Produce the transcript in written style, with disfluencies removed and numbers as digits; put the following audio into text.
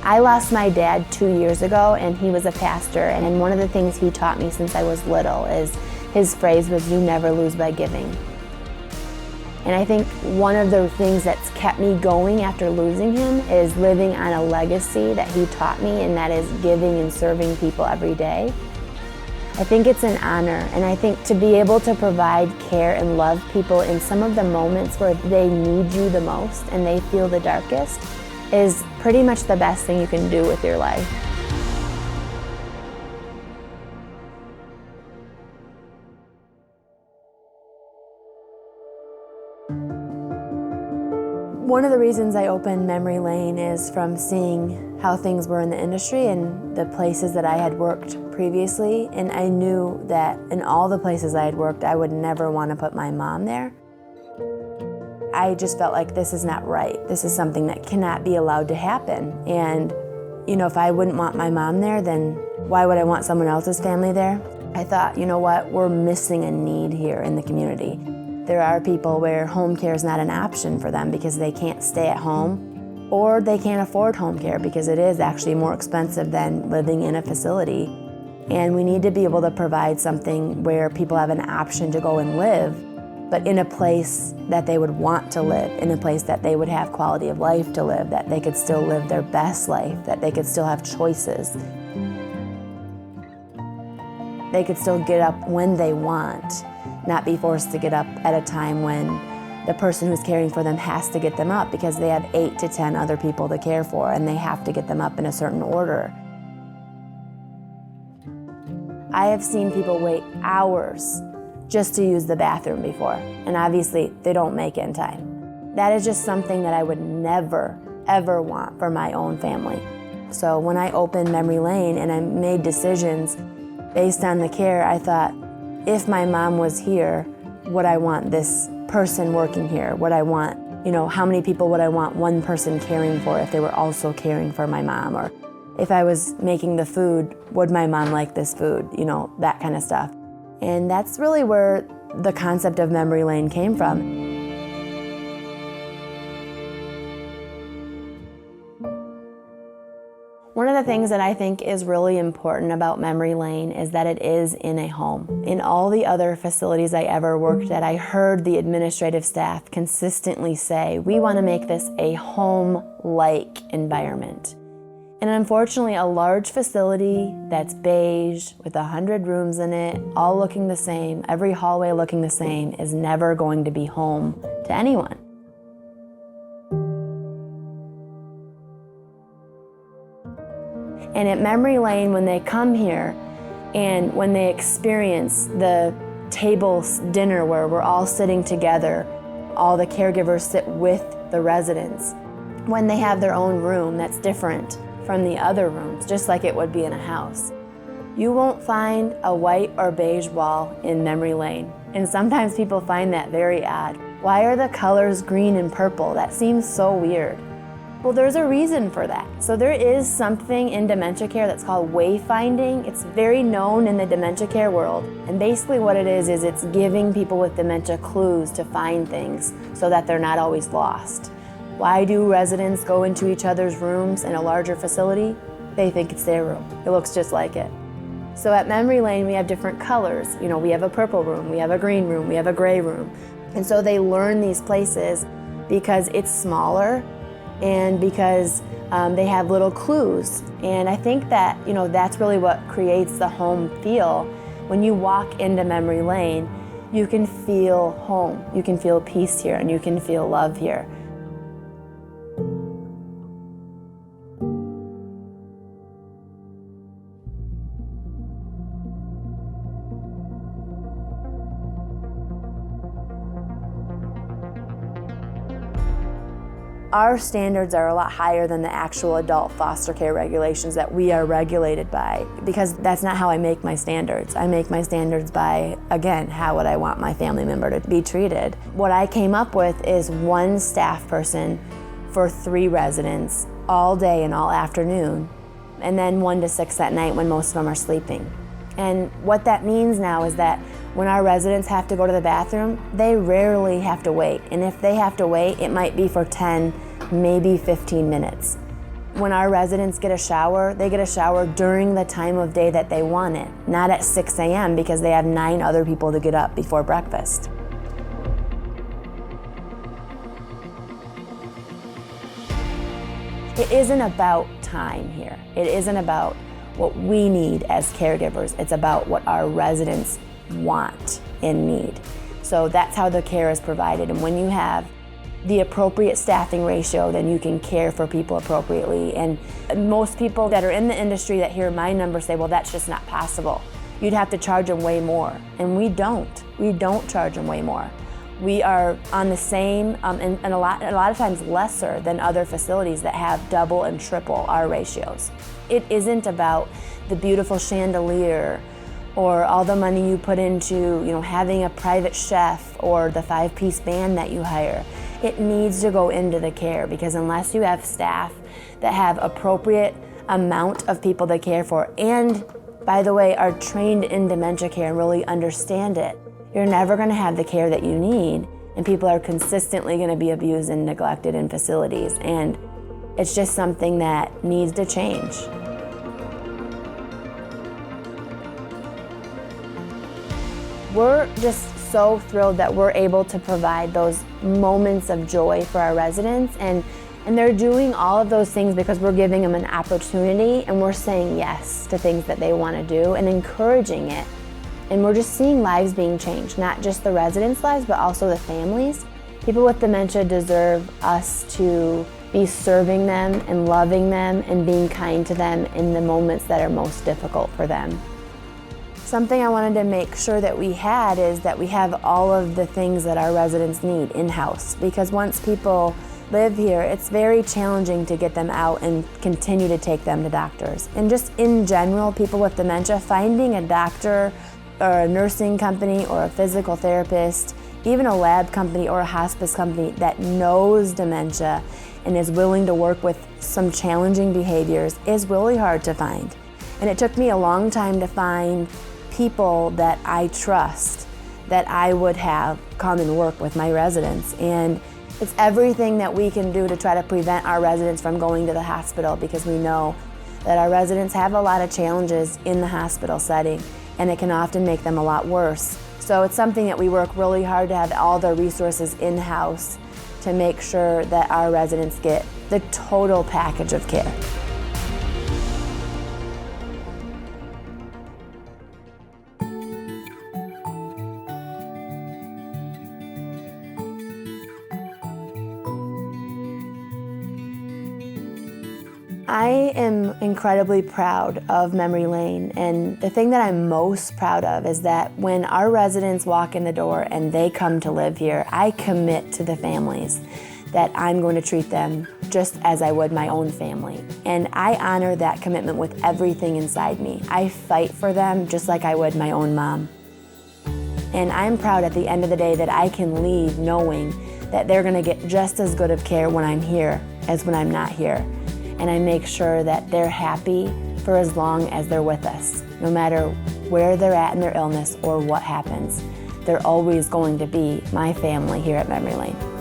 I lost my dad 2 years ago, and he was a pastor, and one of the things he taught me since I was little is his phrase was, "You never lose by giving." And I think one of the things that's kept me going after losing him is living on a legacy that he taught me, and that is giving and serving people every day. I think it's an honor, and I think to be able to provide care and love people in some of the moments where they need you the most and they feel the darkest is pretty much the best thing you can do with your life. One of the reasons I opened Memory Lane is from seeing how things were in the industry and the places that I had worked previously, and I knew that in all the places I had worked, I would never want to put my mom there. I just felt like this is not right. This is something that cannot be allowed to happen. And, if I wouldn't want my mom there, then why would I want someone else's family there? I thought, you know what, we're missing a need here in the community. There are people where home care is not an option for them because they can't stay at home, or they can't afford home care because it is actually more expensive than living in a facility. And we need to be able to provide something where people have an option to go and live, but in a place that they would want to live, in a place that they would have quality of life to live, that they could still live their best life, that they could still have choices. They could still get up when they want, not be forced to get up at a time when the person who's caring for them has to get them up because they have 8 to 10 other people to care for, and they have to get them up in a certain order. I have seen people wait hours just to use the bathroom before, and obviously they don't make it in time. That is just something that I would never, ever want for my own family. So when I opened Memory Lane and I made decisions based on the care, I thought, if my mom was here, would I want this person working here? Would I want, how many people would I want one person caring for if they were also caring for my mom? Or if I was making the food, would my mom like this food? That kind of stuff. And that's really where the concept of Memory Lane came from. One of the things that I think is really important about Memory Lane is that it is in a home. In all the other facilities I ever worked at, I heard the administrative staff consistently say, we want to make this a home-like environment. And unfortunately, a large facility that's beige with 100 rooms in it, all looking the same, every hallway looking the same, is never going to be home to anyone. And at Memory Lane, when they come here and when they experience the table dinner where we're all sitting together, all the caregivers sit with the residents, when they have their own room that's different from the other rooms, just like it would be in a house, you won't find a white or beige wall in Memory Lane. And sometimes people find that very odd. Why are the colors green and purple? That seems so weird. Well, there's a reason for that. So there is something in dementia care that's called wayfinding. It's very known in the dementia care world. And basically what it is it's giving people with dementia clues to find things so that they're not always lost. Why do residents go into each other's rooms in a larger facility? They think it's their room. It looks just like it. So at Memory Lane, we have different colors. We have a purple room, we have a green room, we have a gray room. And so they learn these places because it's smaller and because they have little clues. And I think that, that's really what creates the home feel. When you walk into Memory Lane, you can feel home. You can feel peace here and you can feel love here. Our standards are a lot higher than the actual adult foster care regulations that we are regulated by, because that's not how I make my standards. I make my standards by, again, how would I want my family member to be treated? What I came up with is one staff person for 3 residents all day and all afternoon, and then 1 to 6 at night when most of them are sleeping. And what that means now is that when our residents have to go to the bathroom, they rarely have to wait. And if they have to wait, it might be for 10, maybe 15 minutes. When our residents get a shower, they get a shower during the time of day that they want it, not at 6 a.m. because they have 9 other people to get up before breakfast. It isn't about time here. It isn't about what we need as caregivers. It's about what our residents want and need. So that's how the care is provided. And when you have the appropriate staffing ratio, then you can care for people appropriately. And most people that are in the industry that hear my number say, well, that's just not possible. You'd have to charge them way more. And we don't. We don't charge them way more. We are on the same, and a lot of times lesser than other facilities that have double and triple our ratios. It isn't about the beautiful chandelier or all the money you put into, having a private chef or the 5-piece band that you hire. It needs to go into the care, because unless you have staff that have appropriate amount of people to care for, and by the way, are trained in dementia care and really understand it, you're never going to have the care that you need, and people are consistently going to be abused and neglected in facilities, and it's just something that needs to change. We're just so thrilled that we're able to provide those moments of joy for our residents, and they're doing all of those things because we're giving them an opportunity, and we're saying yes to things that they want to do and encouraging it. And we're just seeing lives being changed, not just the residents' lives, but also the families. People with dementia deserve us to be serving them and loving them and being kind to them in the moments that are most difficult for them. Something I wanted to make sure that we had is that we have all of the things that our residents need in-house, because once people live here, it's very challenging to get them out and continue to take them to doctors. And just in general, people with dementia, finding a doctor or a nursing company or a physical therapist, even a lab company or a hospice company that knows dementia and is willing to work with some challenging behaviors is really hard to find. And it took me a long time to find people that I trust, that I would have come and work with my residents. And it's everything that we can do to try to prevent our residents from going to the hospital, because we know that our residents have a lot of challenges in the hospital setting, and it can often make them a lot worse. So it's something that we work really hard to have all the resources in-house to make sure that our residents get the total package of care. I am incredibly proud of Memory Lane, and the thing that I'm most proud of is that when our residents walk in the door and they come to live here, I commit to the families that I'm going to treat them just as I would my own family. And I honor that commitment with everything inside me. I fight for them just like I would my own mom. And I'm proud at the end of the day that I can leave knowing that they're going to get just as good of care when I'm here as when I'm not here. And I make sure that they're happy for as long as they're with us. No matter where they're at in their illness or what happens, they're always going to be my family here at Memory Lane.